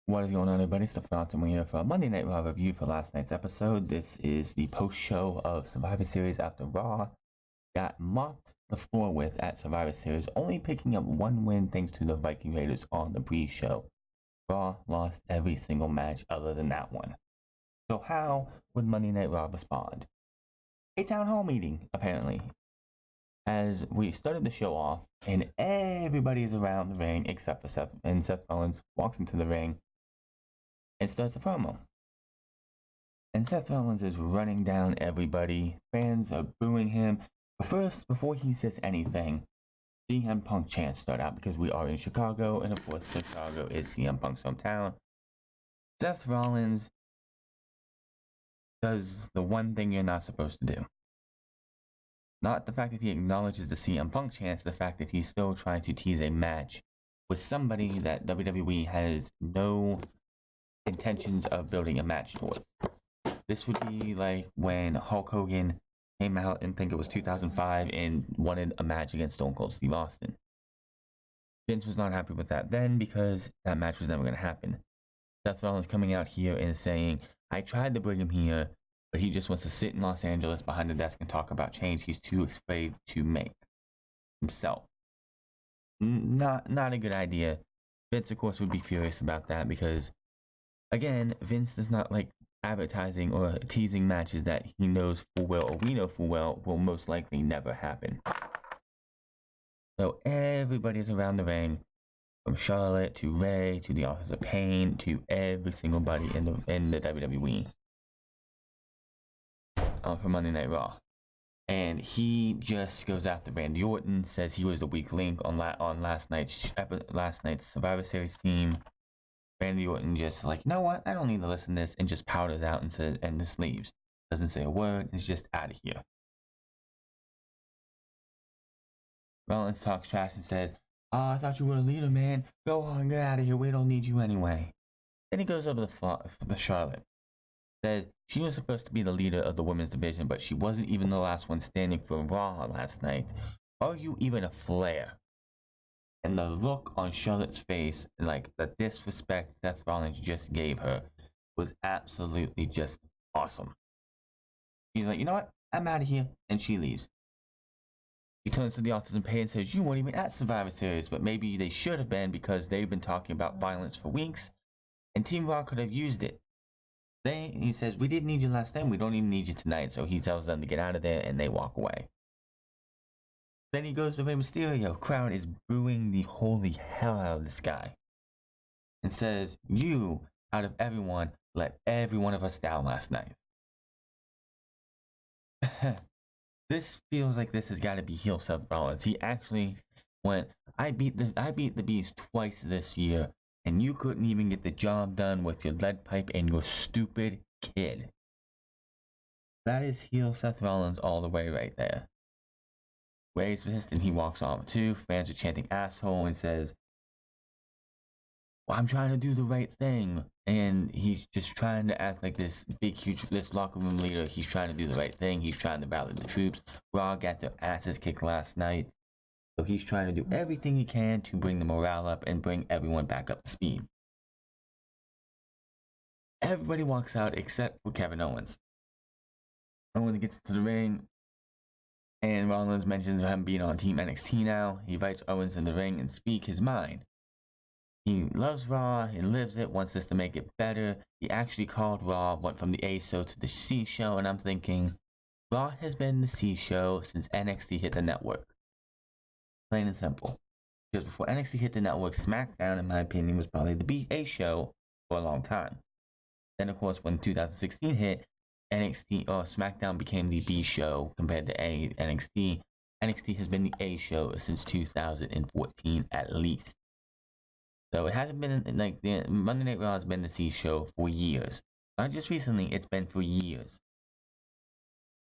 What is going on, everybody? It's the Phantom. We're here for a Monday Night Raw review for last night's episode. This is the post-show of Survivor Series after Raw got mopped the floor with at Survivor Series, only picking up one win thanks to the Viking Raiders on the pre-show. Raw lost every single match other than that one. So how would Monday Night Raw respond? A town hall meeting, apparently. As we started the show off, and everybody is around the ring except for Seth, and Seth Rollins walks into the ring and starts a promo. And Seth Rollins is running down everybody. Fans are booing him. But first, before he says anything, CM Punk chants start out because we are in Chicago, and of course, Chicago is CM Punk's hometown. Seth Rollins does the one thing you're not supposed to do. Not the fact that he acknowledges the CM Punk chants, the fact that he's still trying to tease a match with somebody that WWE has no intentions of building a match towards. This would be like when Hulk Hogan came out in, I think it was 2005, and wanted a match against Stone Cold Steve Austin. Vince was not happy with that then because that match was never going to happen. Seth Rollins coming out here and saying, I tried to bring him here, but he just wants to sit in Los Angeles behind the desk and talk about change he's too afraid to make himself. Not a good idea. Vince, of course, would be furious about that because, again, Vince does not like advertising or teasing matches that he knows full well, or we know full well, will most likely never happen. So everybody's around the ring, from Charlotte to Ray to the Authors of Pain to every single body in the WWE for Monday Night Raw. And he just goes after Randy Orton, says he was the weak link on last night's Survivor Series team. Randy Orton just like, you know what? I don't need to listen to this, and just powders out and just leaves. Doesn't say a word, and is just out of here. Rollins talks trash and says, "Oh, I thought you were a leader, man. Go on, get out of here. We don't need you anyway." Then he goes over to Charlotte. Says she was supposed to be the leader of the women's division, but she wasn't even the last one standing for Raw last night. Are you even a Flair? And the look on Charlotte's face, like the disrespect Seth Rollins just gave her, was absolutely just awesome. She's like, you know what? I'm out of here. And she leaves. He turns to the Authors of Pain and says, you weren't even at Survivor Series, but maybe they should have been because they've been talking about violence for weeks, and Team Raw could have used it. He says, we didn't need you last time, we don't even need you tonight. So he tells them to get out of there, and they walk away. Then he goes to Rey Mysterio. Crowd is booing the holy hell out of this guy. And says, you, out of everyone, let every one of us down last night. This feels like this has got to be heel Seth Rollins. He actually went, I beat the Beast twice this year, and you couldn't even get the job done with your lead pipe and your stupid kid. That is heel Seth Rollins all the way right there. Ray's pissed and he walks off too. Fans are chanting asshole and says, well, I'm trying to do the right thing. And he's just trying to act like this big, huge, this locker room leader. He's trying to do the right thing. He's trying to rally the troops. Raw got their asses kicked last night. So he's trying to do everything he can to bring the morale up and bring everyone back up to speed. Everybody walks out except for Kevin Owens. Owens gets to the ring, and Rollins mentions him being on Team NXT now. He invites Owens in the ring and speak his mind. He loves Raw, he lives it, wants this to make it better. He actually called Raw, went from the A show to the C show, and I'm thinking, Raw has been the C show since NXT hit the network. Plain and simple. Because before NXT hit the network, SmackDown, in my opinion, was probably the A show for a long time. Then, of course, when 2016 hit, SmackDown became the B show compared to NXT. NXT has been the A show since 2014 at least. So it hasn't been like the Monday Night Raw has been the C show for years. Not just recently, it's been for years.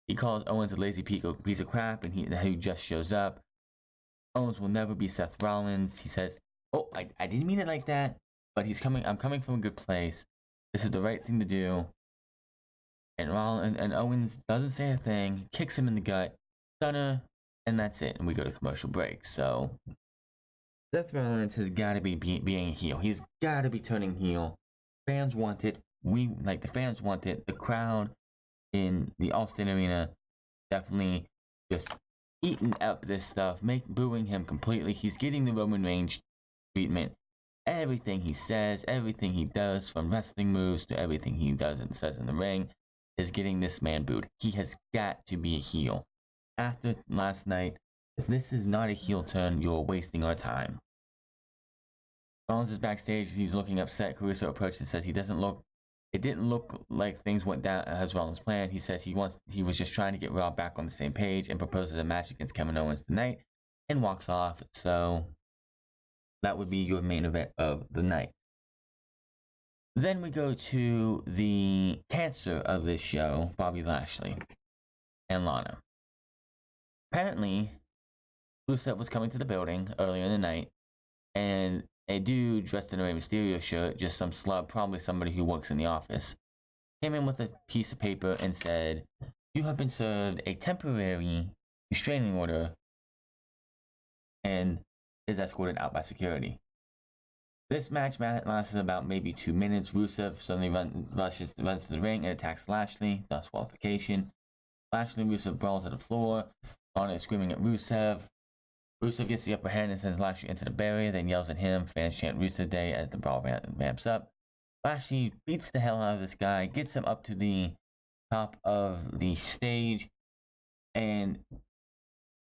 He calls Owens a lazy piece of crap, and he just shows up. Owens will never be Seth Rollins. He says, "Oh, I didn't mean it like that, but I'm coming from a good place. This is the right thing to do." And Owens doesn't say a thing, kicks him in the gut, stunner, and that's it. And we go to commercial break. So Seth Rollins has got to be being a heel. He's got to be turning heel. Fans want it. The fans want it. The crowd in the Austin Arena definitely just eating up this stuff, booing him completely. He's getting the Roman Reigns treatment. Everything he says, everything he does, from wrestling moves to everything he does and says in the ring, is getting this man booed. He has got to be a heel. After last night, if this is not a heel turn, you're wasting our time. Rollins is backstage. He's looking upset. Caruso approaches and says it didn't look like things went down as Rollins planned. He says he was just trying to get Raw back on the same page and proposes a match against Kevin Owens tonight and walks off. So that would be your main event of the night. Then we go to the cancer of this show, Bobby Lashley and Lana. Apparently, Rusev was coming to the building earlier in the night, and a dude dressed in a Rey Mysterio shirt, just some slub, probably somebody who works in the office, came in with a piece of paper and said, "You have been served a temporary restraining order," and is escorted out by security. This match lasted about maybe 2 minutes. Rusev suddenly runs to the ring and attacks Lashley, thus qualification. Lashley and Rusev brawls to the floor. Lana is screaming at Rusev. Rusev gets the upper hand and sends Lashley into the barrier, then yells at him. Fans chant Rusev Day as the brawl ramps up. Lashley beats the hell out of this guy, gets him up to the top of the stage, and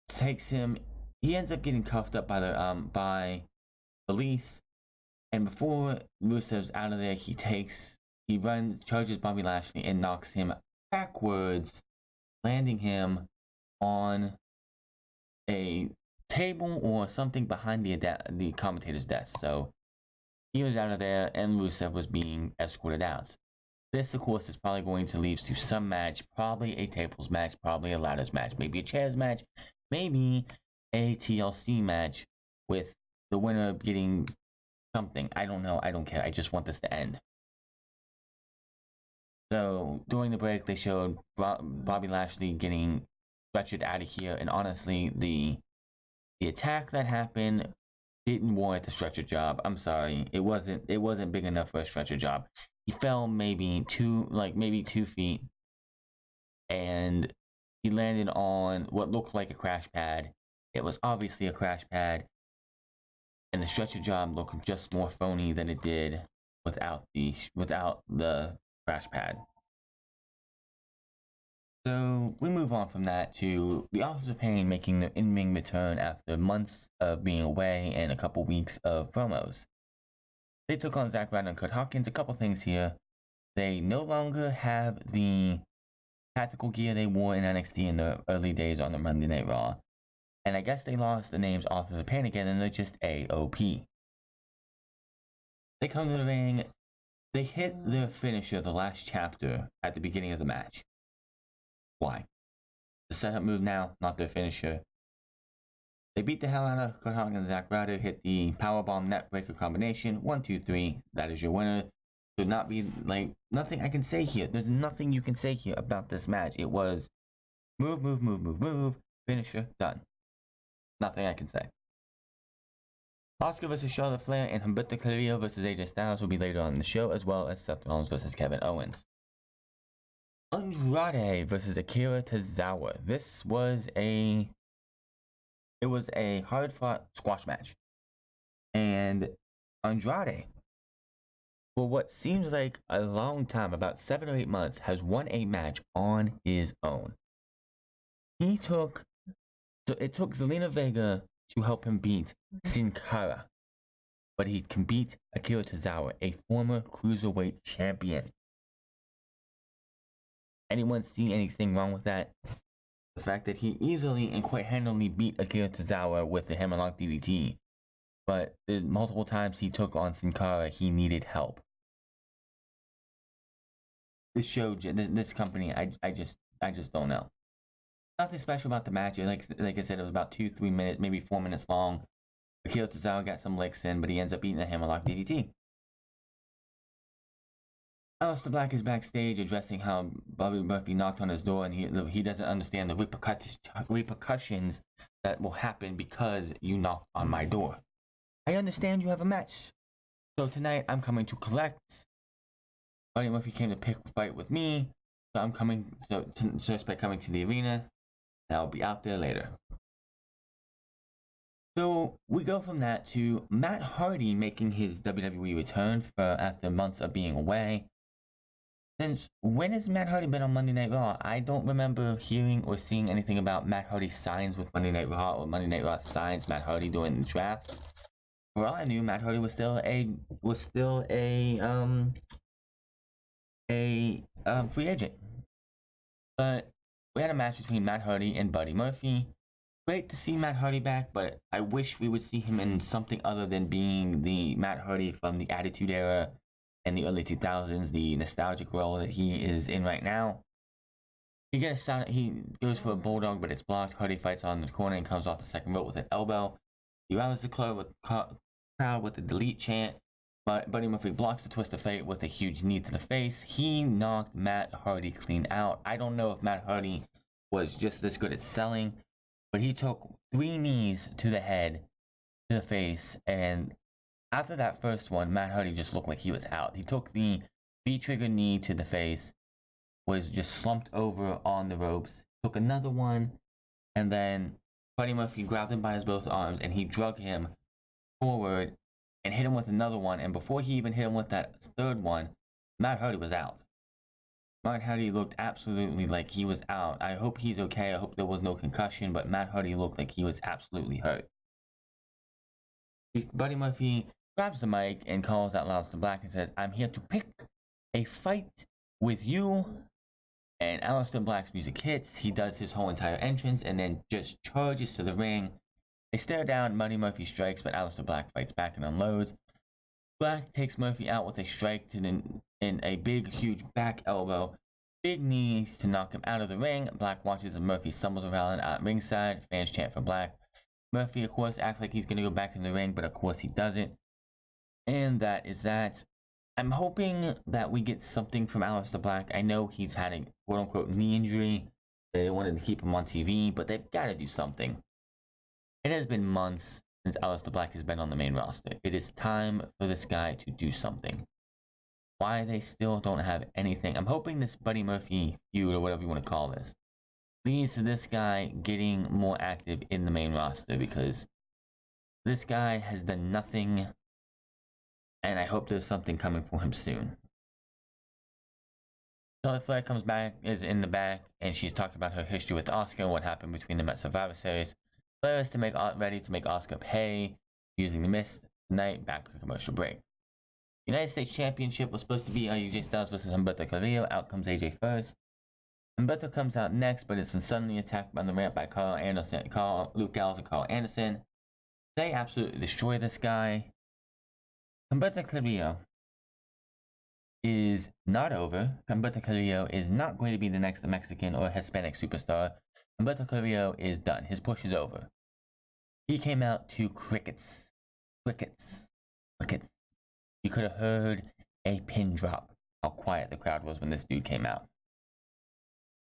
takes him. He ends up getting cuffed up by police. And before Rusev's out of there, he charges Bobby Lashley and knocks him backwards, landing him on a table or something behind the commentator's desk. So he was out of there, and Rusev was being escorted out. This, of course, is probably going to lead to some match, probably a tables match, probably a ladders match, maybe a chairs match, maybe a TLC match with the winner getting something. I don't know. I don't care. I just want this to end. So during the break, they showed Bobby Lashley getting stretchered out of here, and honestly, the attack that happened didn't warrant a stretcher job. I'm sorry. It wasn't big enough for a stretcher job. He fell maybe 2 feet, and he landed on what looked like a crash pad. It was obviously a crash pad, and the stretcher job looked just more phony than it did without the crash pad. So we move on from that to the Authors of Pain making their in-ring return after months of being away and a couple weeks of promos. They took on Zack Ryder and Kurt Hawkins. A couple things here. They no longer have the tactical gear they wore in NXT in the early days on the Monday Night Raw. And I guess they lost the names Authors of Pain again, and they're just AOP. They come to the ring. They hit their finisher, the last chapter, at the beginning of the match. Why? The setup move now, not their finisher. They beat the hell out of Kurt Hawkins and Zack Ryder, hit the powerbomb neckbreaker combination. 1, 2, 3. That is your winner. Should not be nothing I can say here. There's nothing you can say here about this match. It was move, finisher, done. Nothing I can say. Asuka versus Charlotte Flair and Humberto Carrillo versus AJ Styles will be later on in the show, as well as Seth Rollins versus Kevin Owens. Andrade versus Akira Tozawa. This was a hard-fought squash match, and Andrade, for what seems like a long time, about 7 or 8 months, has won a match on his own. It took Zelina Vega to help him beat Sin Cara, but he can beat Akira Tozawa, a former cruiserweight champion. Anyone see anything wrong with that? The fact that he easily and quite handily beat Akira Tozawa with the Hammerlock DDT, but the multiple times he took on Sin Cara, he needed help. This show, this company, I just don't know. Nothing special about the match. Like I said, it was about 2-3 minutes, maybe 4 minutes long. Akira Tozawa got some licks in, but he ends up beating the Hammerlock DDT. Aleister Black is backstage addressing how Bobby Murphy knocked on his door, and he doesn't understand the repercussions that will happen because you knocked on my door. I understand you have a match, so tonight I'm coming to collect Buddy Murphy came to pick a fight with me, so I'm coming. So suspect coming to the arena, and I'll be out there later. So we go from that to Matt Hardy making his WWE return for after months of being away. Since when has Matt Hardy been on Monday Night Raw? I don't remember hearing or seeing anything about Matt Hardy signs with Monday Night Raw or Monday Night Raw signs Matt Hardy during the draft. For all I knew, Matt Hardy was still a free agent. But we had a match between Matt Hardy and Buddy Murphy. Great to see Matt Hardy back, but I wish we would see him in something other than being the Matt Hardy from the Attitude Era and the early 2000s, the nostalgic role that he is in right now. He goes for a bulldog, but it's blocked. Hardy fights on the corner and comes off the second rope with an elbow. He rallies the crowd with a delete chant, but Buddy Murphy blocks the twist of fate with a huge knee to the face. He knocked Matt Hardy clean out. I don't know if Matt Hardy was just this good at selling, but he took 3 knees to the head, to the face, and after that first one, Matt Hardy just looked like he was out. He took the V-trigger knee to the face, was just slumped over on the ropes, took another one, and then Buddy Murphy grabbed him by his both arms, and he drug him forward and hit him with another one. And before he even hit him with that third one, Matt Hardy was out. Matt Hardy looked absolutely like he was out. I hope he's okay. I hope there was no concussion, but Matt Hardy looked like he was absolutely hurt. Buddy Murphy grabs the mic and calls out loud to Black and says, "I'm here to pick a fight with you." And Aleister Black's music hits. He does his whole entire entrance and then just charges to the ring. They stare down. Buddy Murphy strikes, but Aleister Black fights back and unloads. Black takes Murphy out with a strike in a big, huge back elbow. Big knees to knock him out of the ring. Black watches as Murphy stumbles around at ringside. Fans chant for Black. Murphy, of course, acts like he's going to go back in the ring, but of course he doesn't. And that is that. I'm hoping that we get something from Aleister Black. I know he's had a quote-unquote knee injury. They wanted to keep him on TV, but they've got to do something. It has been months since Aleister Black has been on the main roster. It is time for this guy to do something. Why they still don't have anything. I'm hoping this Buddy Murphy feud, or whatever you want to call this, leads to this guy getting more active in the main roster, because this guy has done nothing, and I hope there's something coming for him soon. Charlotte Flair comes back, is in the back, and she's talking about her history with Asuka and what happened between them at Survivor Series. Flair is ready to make Asuka pay using the mist tonight. Back to the commercial break. United States Championship was supposed to be AJ Styles versus Humberto Carrillo. Out comes AJ first. Humberto comes out next, but is suddenly attacked on the ramp by Luke Gallows and Carl Anderson. They absolutely destroy this guy. Humberto Carrillo is not over. Humberto Carrillo is not going to be the next Mexican or Hispanic superstar. Humberto Carrillo is done. His push is over. He came out to crickets. Crickets. Crickets. You could have heard a pin drop. How quiet the crowd was when this dude came out.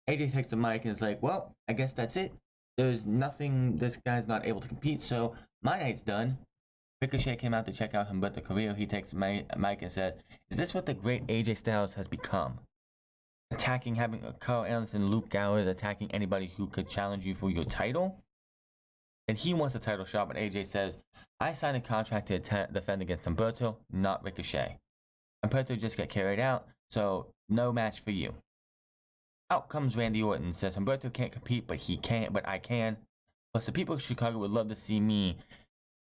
AJ takes the mic and is like, "Well, I guess that's it. There's nothing, this guy's not able to compete, so my night's done." Ricochet came out to check out Humberto Carrillo. He takes the mic and says, "Is this what the great AJ Styles has become? Having Carl Anderson, Luke Gallows attacking anybody who could challenge you for your title?" And he wants a title shot, but AJ says, "I signed a contract to defend against Humberto, not Ricochet. Humberto just got carried out, so no match for you." Out comes Randy Orton, says Humberto can't compete, but I can. Plus, the people of Chicago would love to see me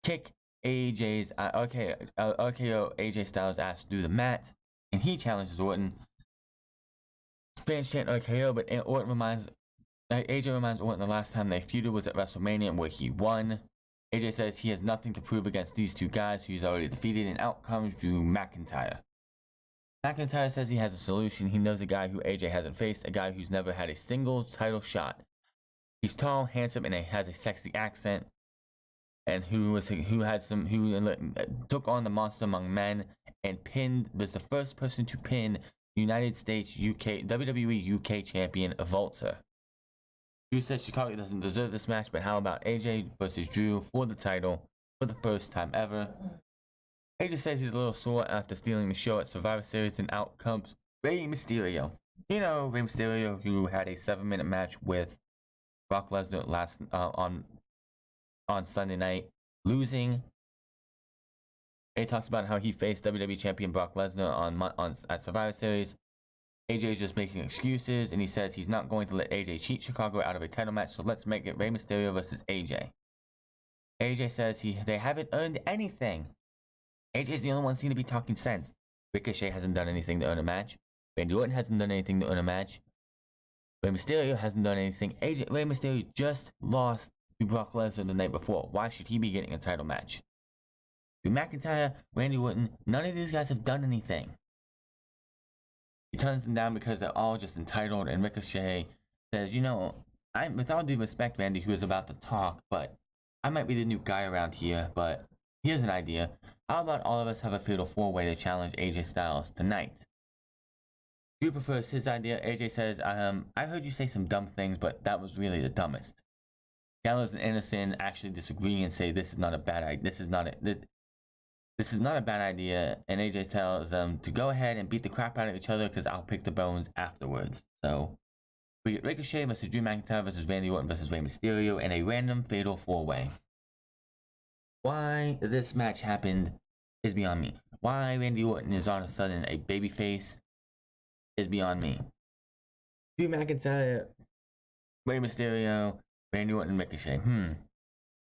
kick RKO AJ Styles' ass through the mat, and he challenges Orton. Fans chant RKO, but AJ reminds Orton the last time they feuded was at WrestleMania, where he won. AJ says he has nothing to prove against these two guys who he's already defeated, and out comes Drew McIntyre. McIntyre says he has a solution. He knows a guy who AJ hasn't faced, a guy who's never had a single title shot. He's tall, handsome, and has a sexy accent, and who took on the Monster Among Men and was the first person to pin United States WWE UK champion Volta. Drew says Chicago doesn't deserve this match, but how about AJ versus Drew for the title for the first time ever? AJ says he's a little sore after stealing the show at Survivor Series, and out comes Rey Mysterio. You know, Rey Mysterio, who had a 7-minute match with Brock Lesnar last on Sunday night, losing. He talks about how he faced WWE Champion Brock Lesnar on at Survivor Series. AJ is just making excuses, and he says he's not going to let AJ cheat Chicago out of a title match, so let's make it Rey Mysterio versus AJ. AJ says they haven't earned anything. AJ's the only one seen to be talking sense. Ricochet hasn't done anything to earn a match. Randy Orton hasn't done anything to earn a match. Rey Mysterio hasn't done anything. Rey Mysterio just lost to Brock Lesnar the night before. Why should he be getting a title match? Drew McIntyre, Randy Orton, none of these guys have done anything. He turns them down because they're all just entitled, and Ricochet says, you know, with all due respect, Randy, who is about to talk, but I might be the new guy around here, but here's an idea. How about all of us have a fatal 4-way to challenge AJ Styles tonight? Drew prefers his idea. AJ says, I heard you say some dumb things, but that was really the dumbest. Gallows and Anderson actually disagree and say this is not a bad idea. This is not a bad idea. And AJ tells them to go ahead and beat the crap out of each other because I'll pick the bones afterwards. So we get Ricochet versus Drew McIntyre versus Randy Orton versus Rey Mysterio in a random fatal 4-way. Why this match happened is beyond me. Why Randy Orton is all of a sudden a babyface is beyond me. Drew McIntyre, Rey Mysterio, Randy Orton, Ricochet.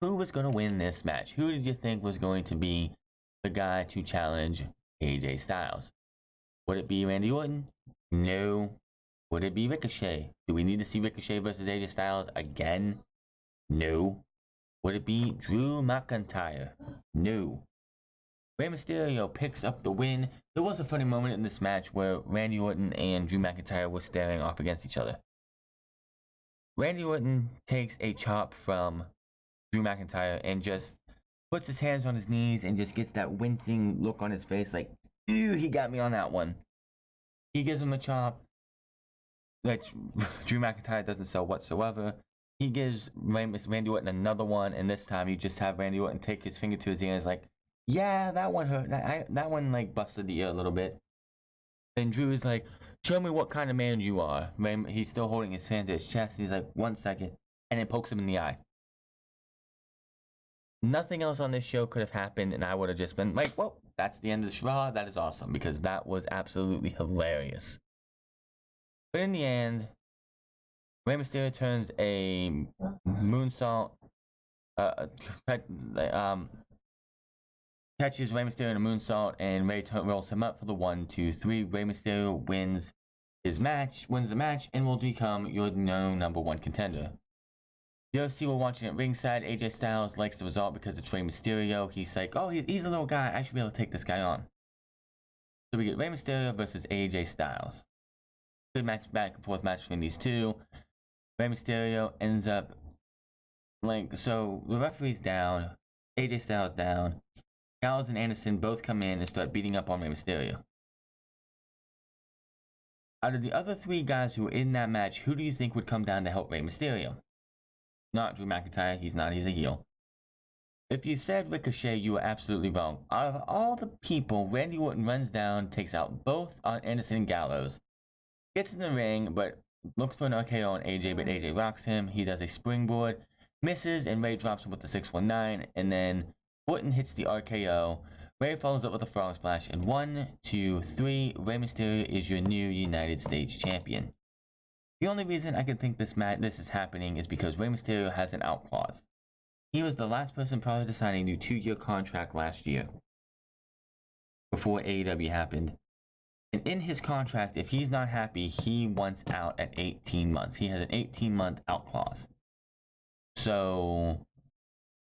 Who was going to win this match? Who did you think was going to be the guy to challenge AJ Styles? Would it be Randy Orton? No. Would it be Ricochet? Do we need to see Ricochet versus AJ Styles again? No. Would it be Drew McIntyre? No. Rey Mysterio picks up the win. There was a funny moment in this match where Randy Orton and Drew McIntyre were staring off against each other. Randy Orton takes a chop from Drew McIntyre and just puts his hands on his knees and just gets that wincing look on his face like, ew, he got me on that one. He gives him a chop that Drew McIntyre doesn't sell whatsoever. He gives Randy Orton another one, and this time you just have Randy Orton take his finger to his ear and is like, yeah, that one hurt. That one like busted the ear a little bit. Then Drew is like, show me what kind of man you are. He's still holding his hand to his chest, and he's like, 1 second, and then pokes him in the eye. Nothing else on this show could have happened, and I would have just been like, well, that's the end of the show. That is awesome, because that was absolutely hilarious. But in the end, Rey Mysterio turns a moonsault, catches Rey Mysterio in a moonsault, and Rey rolls him up for the 1, 2, 3. Rey Mysterio wins the match, and will become your number 1 contender. UFC were watching at ringside. AJ Styles likes the result because it's Rey Mysterio. He's like, oh, he's a little guy. I should be able to take this guy on. So we get Rey Mysterio versus AJ Styles. Good match, back and forth match between these two. Rey Mysterio ends up so the referee's down, AJ Styles down. Gallows and Anderson both come in and start beating up on Rey Mysterio. Out of the other 3 guys who were in that match, who do you think would come down to help Rey Mysterio? Not Drew McIntyre, he's not, he's a heel. If you said Ricochet, you were absolutely wrong. Out of all the people, Randy Orton runs down, takes out both Anderson and Gallows, gets in the ring, but looks for an RKO on AJ, but AJ rocks him. He does a springboard, misses, and Rey drops him with the 619, and then Orton hits the RKO. Rey follows up with a frog splash, and 1, 2, 3, Rey Mysterio is your new United States champion. The only reason I can think this is happening is because Rey Mysterio has an out clause. He was the last person probably to sign a new 2-year contract last year, before AEW happened. And in his contract, if he's not happy, he wants out at 18 months. He has an 18-month out clause. So,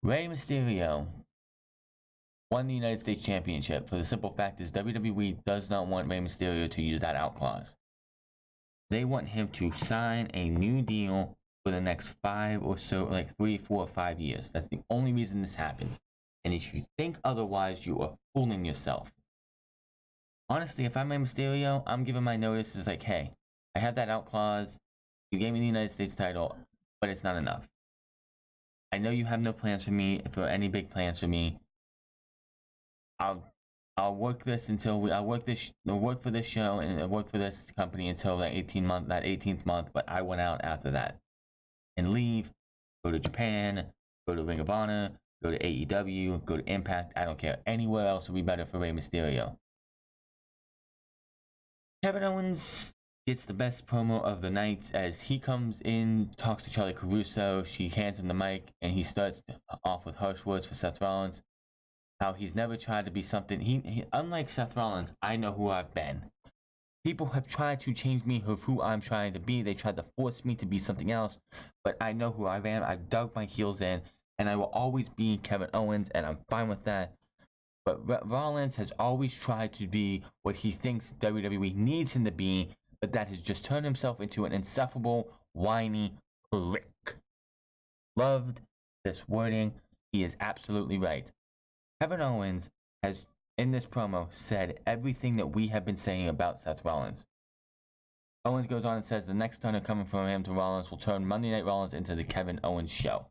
Rey Mysterio won the United States Championship for the simple fact is WWE does not want Rey Mysterio to use that out clause. They want him to sign a new deal for the next 5 or so, like 3, 4, or 5 years. That's the only reason this happened. And if you think otherwise, you are fooling yourself. Honestly, if I'm Rey Mysterio, I'm giving my notice. It's like, hey, I have that out clause. You gave me the United States title, but it's not enough. I know you have no plans for me, for any big plans for me. I'll I'll work this until I'll work for this show and I'll work for this company until that 18th month, but I want out after that and leave, go to Japan, go to Ring of Honor, go to AEW, go to Impact. I don't care. Anywhere else would be better for Rey Mysterio. Kevin Owens gets the best promo of the night as he comes in, talks to Charlie Caruso. She hands him the mic and he starts off with harsh words for Seth Rollins. How he's never tried to be something. He unlike Seth Rollins, I know who I've been. People have tried to change me of who I'm trying to be. They tried to force me to be something else, but I know who I am. I've dug my heels in, and I will always be Kevin Owens, and I'm fine with that. But Rollins has always tried to be what he thinks WWE needs him to be, but that has just turned himself into an insufferable, whiny prick. Loved this wording. He is absolutely right. Kevin Owens has, in this promo, said everything that we have been saying about Seth Rollins. Owens goes on and says the next stunner coming from him to Rollins will turn Monday Night Rollins into the Kevin Owens show.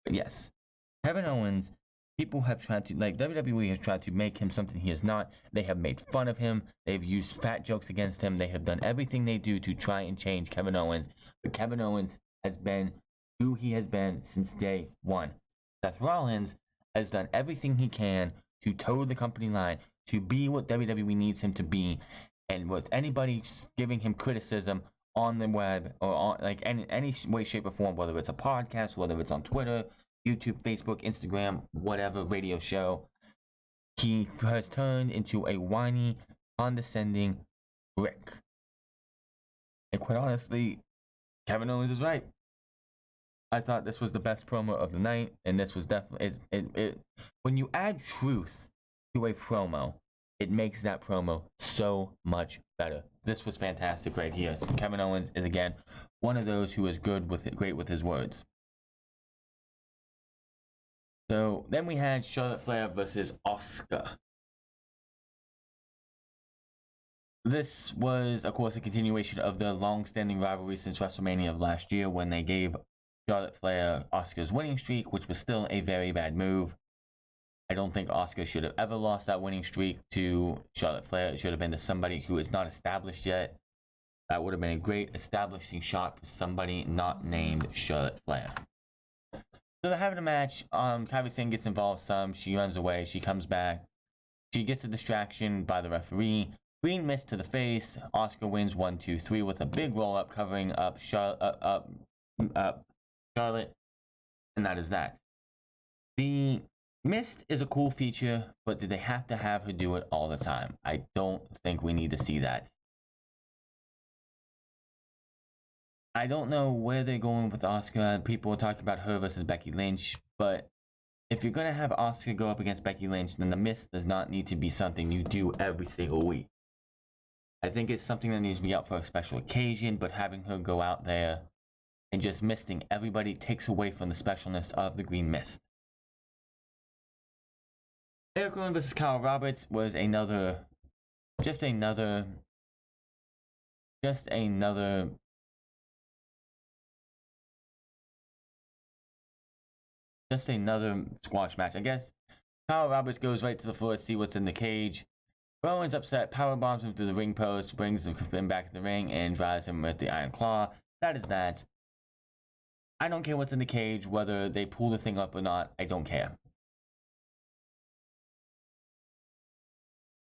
But yes, Kevin Owens, people have tried to, like WWE has tried to make him something he is not. They have made fun of him. They've used fat jokes against him. They have done everything they do to try and change Kevin Owens. But Kevin Owens has been who he has been since day one. Seth Rollins has done everything he can to toe the company line, to be what WWE needs him to be. And with anybody giving him criticism on the web or on like any way, shape, or form, whether it's a podcast, whether it's on Twitter, YouTube, Facebook, Instagram, whatever radio show, he has turned into a whiny, condescending prick. And quite honestly, Kevin Owens is right. I thought this was the best promo of the night, and this was definitely when you add truth to a promo, it makes that promo so much better. This was fantastic right here. So Kevin Owens is again one of those who is great with his words. So then we had Charlotte Flair versus Asuka. This was, of course, a continuation of the long-standing rivalry since WrestleMania of last year when they gave Charlotte Flair Asuka's winning streak, which was still a very bad move. I don't think Asuka should have ever lost that winning streak to Charlotte Flair. It should have been to somebody who is not established yet. That would have been a great establishing shot for somebody not named Charlotte Flair. So they're having a match. Kairi Singh gets involved some. She runs away. She comes back. She gets a distraction by the referee. Green mist to the face. Asuka wins 1, 2, 3 with a big roll up covering up Charlotte. And that is that. The mist is a cool feature, but do they have to have her do it all the time? I don't think we need to see that. I don't know where they're going with Asuka. People are talking about her versus Becky Lynch, but if you're going to have Asuka go up against Becky Lynch, then the mist does not need to be something you do every single week. I think it's something that needs to be out for a special occasion, but having her go out there and just misting everybody takes away from the specialness of the green mist. Eric Rowan versus Kyle Roberts was another squash match, I guess. Kyle Roberts goes right to the floor to see what's in the cage. Rowan's upset, power bombs him to the ring post, brings him back to the ring, and drives him with the Iron Claw. That is that. I don't care what's in the cage, whether they pull the thing up or not. I don't care.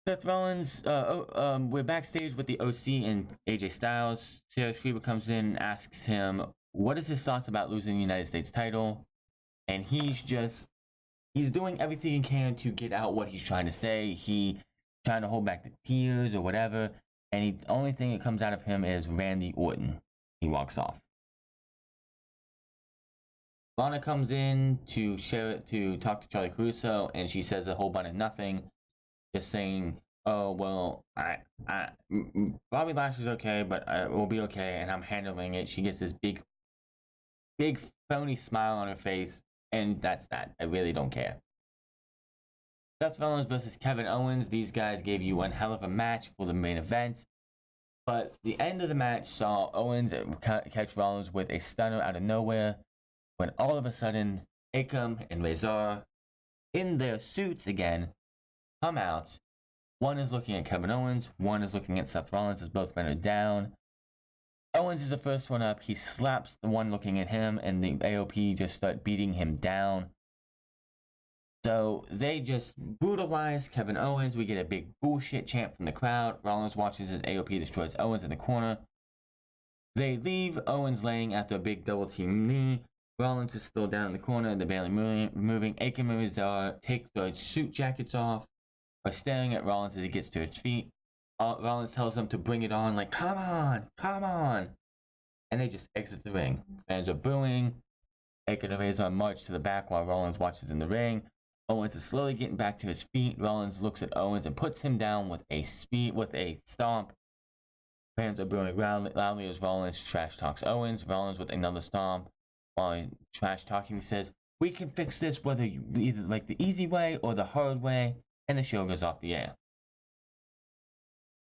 Seth Rollins, we're backstage with the OC and AJ Styles. Sarah Schreiber comes in and asks him what is his thoughts about losing the United States title. And he's doing everything he can to get out what he's trying to say. He trying to hold back the tears or whatever. And the only thing that comes out of him is Randy Orton. He walks off. Lana comes in to talk to Charlie Caruso, and she says a whole bunch of nothing, just saying, "Oh well, Bobby Lashley's okay, but we'll be okay, and I'm handling it." She gets this big phony smile on her face, and that's that. I really don't care. Seth Rollins versus Kevin Owens. These guys gave you one hell of a match for the main event, but the end of the match saw Owens catch Rollins with a stunner out of nowhere. When all of a sudden, Akam and Rezar, in their suits again, come out One is looking at Kevin Owens, one is looking at Seth Rollins, as both men are down. Owens is the first one up. He slaps the one looking at him, and the AOP just start beating him down. So they just brutalize Kevin Owens. We get a big bullshit chant from the crowd. Rollins watches as AOP destroys Owens in the corner. They leave Owens laying after a big double team knee. Rollins is still down in the corner. They're barely moving. Aiken and Rizal take their suit jackets off, are staring at Rollins as he gets to his feet. Rollins tells them to bring it on, like, come on, come on. And they just exit the ring. Fans are booing. Aiken and Rizal march to the back while Rollins watches in the ring. Owens is slowly getting back to his feet. Rollins looks at Owens and puts him down with a stomp. Fans are booing loudly as Rollins trash talks Owens. Rollins with another stomp. While he trash talking, he says, "We can fix this whether you either like the easy way or the hard way," and the show goes off the air.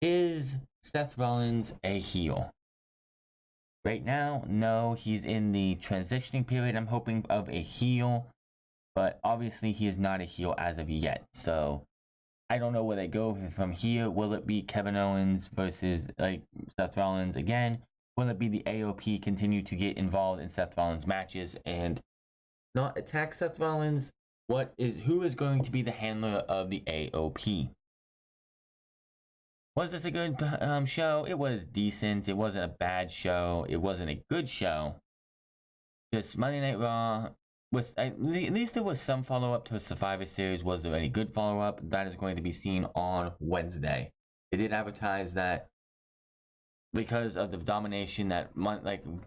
Is Seth Rollins a heel? Right now, no. He's in the transitioning period, I'm hoping, of a heel. But obviously, he is not a heel as of yet. So, I don't know where they go from here. Will it be Kevin Owens versus Seth Rollins again? Will it be the AOP continue to get involved in Seth Rollins matches and not attack Seth Rollins? Who is going to be the handler of the AOP? Was this a good show? It was decent. It wasn't a bad show. It wasn't a good show. Just Monday Night Raw. At least there was some follow-up to a Survivor Series. Was there any good follow-up? That is going to be seen on Wednesday. They did advertise that because of the domination that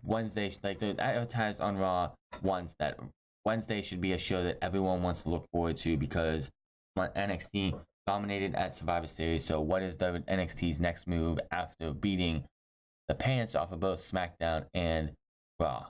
Wednesday, they advertised on Raw once that Wednesday should be a show that everyone wants to look forward to because NXT dominated at Survivor Series. So what is the NXT's next move after beating the pants off of both SmackDown and Raw?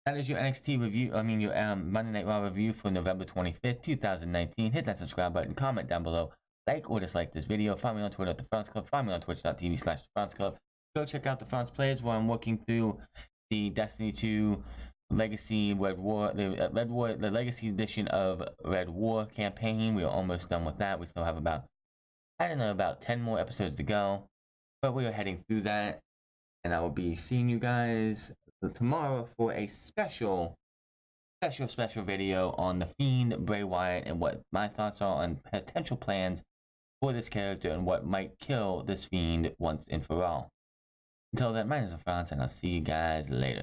That is your NXT review. Your Monday Night Raw review for November 25th, 2019. Hit that subscribe button, comment down below, like or dislike this video. Find me on Twitter at The France Club. Find me on twitch.tv/The France Club. Go check out The France Plays where I'm working through the Destiny 2 Legacy Red War, the Legacy edition of Red War campaign. We are almost done with that. We still have about 10 more episodes to go. But we are heading through that. And I will be seeing you guys tomorrow for a special video on The Fiend, Bray Wyatt, and what my thoughts are on potential plans for this character and what might kill this Fiend once and for all. Until then, my name is France, and I'll see you guys later.